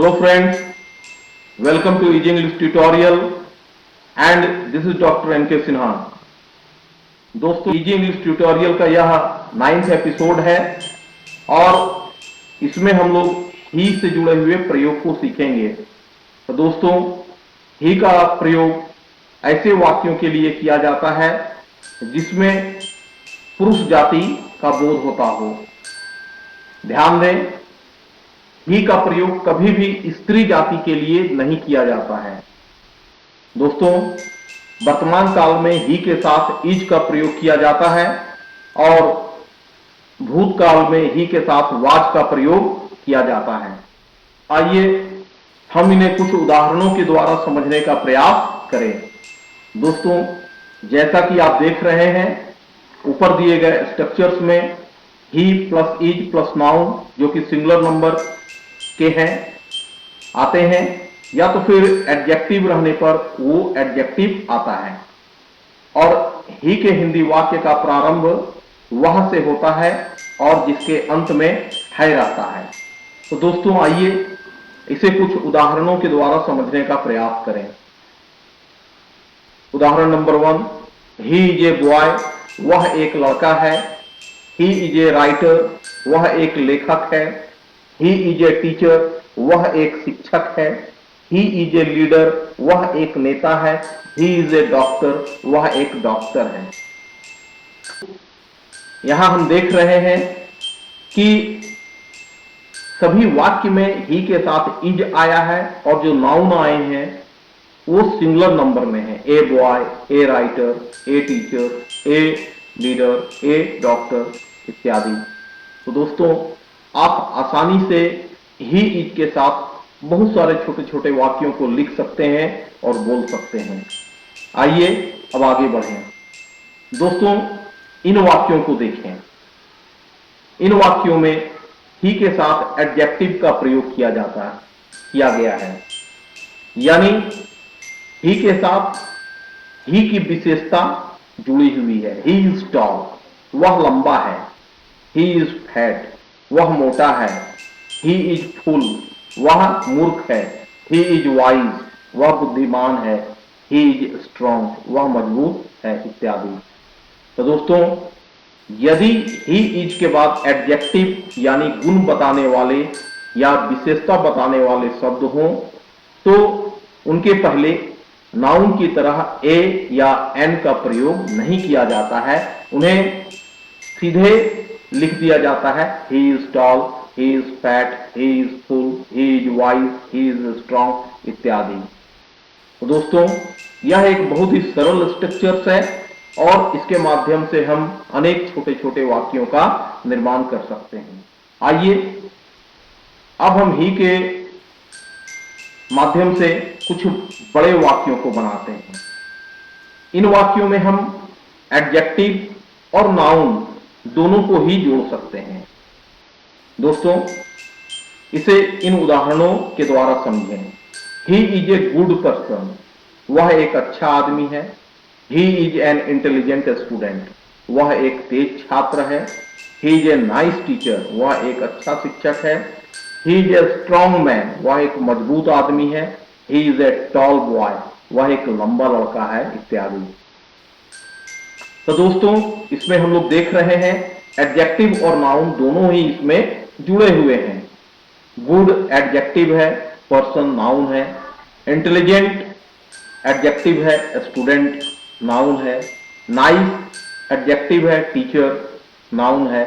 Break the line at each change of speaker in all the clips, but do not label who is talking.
Hello friends, welcome to Easy English tutorial and this is Dr. N.K. Sinha। दोस्तों easy English tutorial का यह 9th episode है और इसमें हम लोग ही से जुड़े हुए प्रयोग को सीखेंगे। तो दोस्तों ही का प्रयोग ऐसे वाक्यों के लिए किया जाता है जिसमें पुरुष जाति का बोध होता हो। ध्यान दें, ही का प्रयोग कभी भी स्त्री जाति के लिए नहीं किया जाता है। दोस्तों वर्तमान काल में ही के साथ इज का प्रयोग किया जाता है और भूतकाल में ही के साथ वाज का प्रयोग किया जाता है। आइए हम इन्हें कुछ उदाहरणों के द्वारा समझने का प्रयास करें। दोस्तों जैसा कि आप देख रहे हैं, ऊपर दिए गए स्ट्रक्चर्स में ही प्लस इज प्लस नाउन जो कि सिंगुलर नंबर के हैं आते हैं, या तो फिर एडजेक्टिव रहने पर वो एडजेक्टिव आता है और ही के हिंदी वाक्य का प्रारंभ वह से होता है और जिसके अंत में है रहता है। तो दोस्तों आइए इसे कुछ उदाहरणों के द्वारा समझने का प्रयास करें। उदाहरण number 1, he is a boy, वह एक लड़का है। ही इज ए राइटर, वह एक लेखक है। ही इज ए टीचर, वह एक शिक्षक है। ही इज ए लीडर, वह एक नेता है। ही इज ए डॉक्टर, वह एक डॉक्टर है। यहां हम देख रहे हैं कि सभी वाक्य में ही के साथ इज आया है और जो नाउन आए हैं वो सिंगुलर नंबर में है। A boy, a writer, a teacher, a leader, A doctor इत्यादि। तो दोस्तों आप आसानी से ही इज के साथ बहुत सारे छोटे छोटे वाक्यों को लिख सकते हैं और बोल सकते हैं। आइए अब आगे बढ़ें। दोस्तों इन वाक्यों को देखें। इन वाक्यों में ही के साथ एडजेक्टिव का प्रयोग किया गया है, यानी ही के साथ ही की विशेषता जुड़ी हुई है। ही इज टॉल, वह लंबा है। ही इज फैट, वह मोटा है। ही इज फुल, वह मूर्ख है। ही इज वाइज, वह बुद्धिमान है। ही इज स्ट्रॉन्ग, वह मजबूत है इत्यादि। तो दोस्तों यदि ही इज के बाद एडजेक्टिव यानी गुण बताने वाले या विशेषता बताने वाले शब्द हों तो उनके पहले नाउन की तरह ए या एन का प्रयोग नहीं किया जाता है। उन्हें सीधे लिख दिया जाता है। He is tall, he is fat, he is full, he is wise, he is strong इत्यादि। तो दोस्तों यह एक बहुत ही सरल स्ट्रक्चर्स है और इसके माध्यम से हम अनेक छोटे छोटे वाक्यों का निर्माण कर सकते हैं। आइए अब हम ही के माध्यम से कुछ बड़े वाक्यों को बनाते हैं। इन वाक्यों में हम एडजेक्टिव और नाउन दोनों को ही जोड़ सकते हैं। दोस्तों इसे इन उदाहरणों के द्वारा समझें। He is a good person, वह एक अच्छा आदमी है। He is an intelligent student, वह एक तेज छात्र है। He is a nice teacher, वह एक अच्छा शिक्षक है। He is a strong man, वह एक मजबूत आदमी है। He is a tall boy, वह एक लंबा लड़का है इत्यादि। तो दोस्तों इसमें हम लोग देख रहे हैं एडजेक्टिव और नाउन दोनों ही इसमें जुड़े हुए हैं। गुड एडजेक्टिव है, पर्सन नाउन है। इंटेलिजेंट एडजेक्टिव है, स्टूडेंट नाउन है। नाइस एडजेक्टिव है, टीचर नाउन है।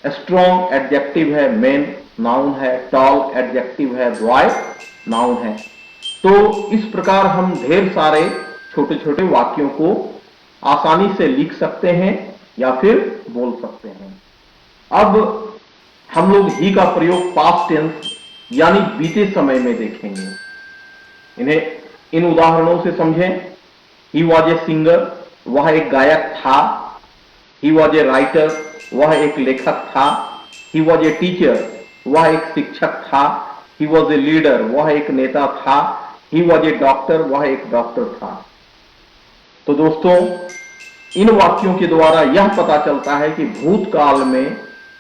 स्ट्रॉन्ग एडजेक्टिव है, मैन नाउन है। टॉल एडजेक्टिव है, बॉय नाउन है। तो इस प्रकार हम ढेर सारे छोटे छोटे वाक्यों को आसानी से लिख सकते हैं या फिर बोल सकते हैं। अब हम लोग ही का प्रयोग पास्ट टेंस यानी बीते समय में देखेंगे। इन्हें इन उदाहरणों से समझें। ही वॉज ए सिंगर, वह एक गायक था। ही वॉज ए राइटर, वह एक लेखक था। ही वॉज ए टीचर, वह एक शिक्षक था। ही वॉज ए लीडर, वह एक नेता था। ही वॉज ए डॉक्टर, वह एक डॉक्टर था। तो दोस्तों इन वाक्यों के द्वारा यह पता चलता है कि भूतकाल में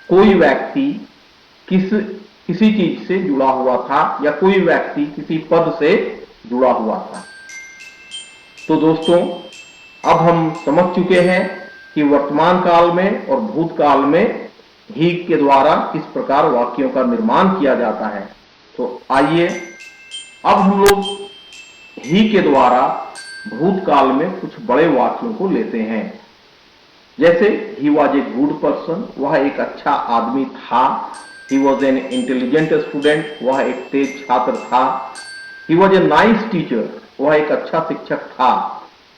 कोई व्यक्ति किस किसी चीज से जुड़ा हुआ था या कोई व्यक्ति किसी पद से जुड़ा हुआ था। तो दोस्तों, अब हम समझ चुके हैं कि वर्तमान काल में और भूतकाल में ही के द्वारा किस प्रकार वाक्यों का निर्माण किया जाता है। तो आइए अब हम लोग ही के द्वारा भूतकाल में कुछ बड़े वाक्यों को लेते हैं। जैसे he was a good person, वह एक अच्छा आदमी था। He was an intelligent student, वह एक तेज छात्र था। He was a nice teacher, वह एक अच्छा शिक्षक था।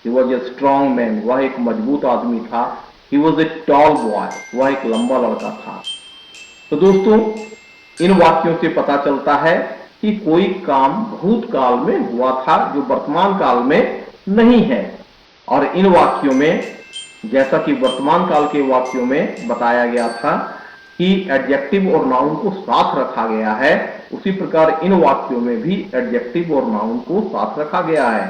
He was a strong man, वह एक मजबूत आदमी था। He was a tall boy, वह एक लंबा लड़का था। तो दोस्तों, इन वाक्यों से पता चलता है कि कोई काम भूतकाल में हुआ था जो वर्तमान काल में नहीं है। और इन वाक्यों में, जैसा कि वर्तमान काल के वाक्यों में बताया गया था कि एडजेक्टिव और नाउन को साथ रखा गया है, उसी प्रकार इन वाक्यों में भी एडजेक्टिव और नाउन को साथ रखा गया है।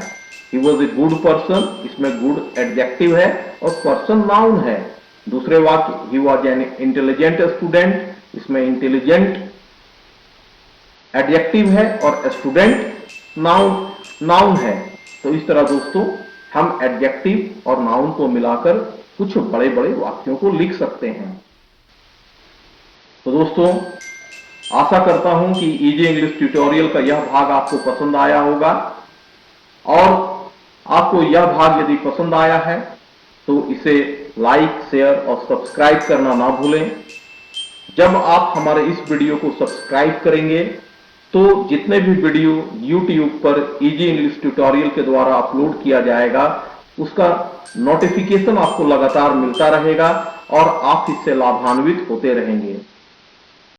He was a good person, इसमें गुड एडजेक्टिव है और पर्सन नाउन है। दूसरे वाक्य he was an intelligent student, इसमें इंटेलिजेंट एडजेक्टिव है और स्टूडेंट नाउन है। तो इस तरह दोस्तों, हम एडजेक्टिव और नाउन को मिलाकर कुछ बड़े बड़े वाक्यों को लिख सकते हैं। तो दोस्तों, आशा करता हूं कि इजी इंग्लिश ट्यूटोरियल का यह भाग आपको पसंद आया होगा। और आपको यह भाग यदि पसंद आया है तो इसे लाइक, शेयर और सब्सक्राइब करना ना भूलें। जब आप हमारे इस वीडियो को सब्सक्राइब करेंगे तो जितने भी वीडियो YouTube पर इजी इंग्लिश ट्यूटोरियल के द्वारा अपलोड किया जाएगा, उसका नोटिफिकेशन आपको लगातार मिलता रहेगा और आप इससे लाभान्वित होते रहेंगे।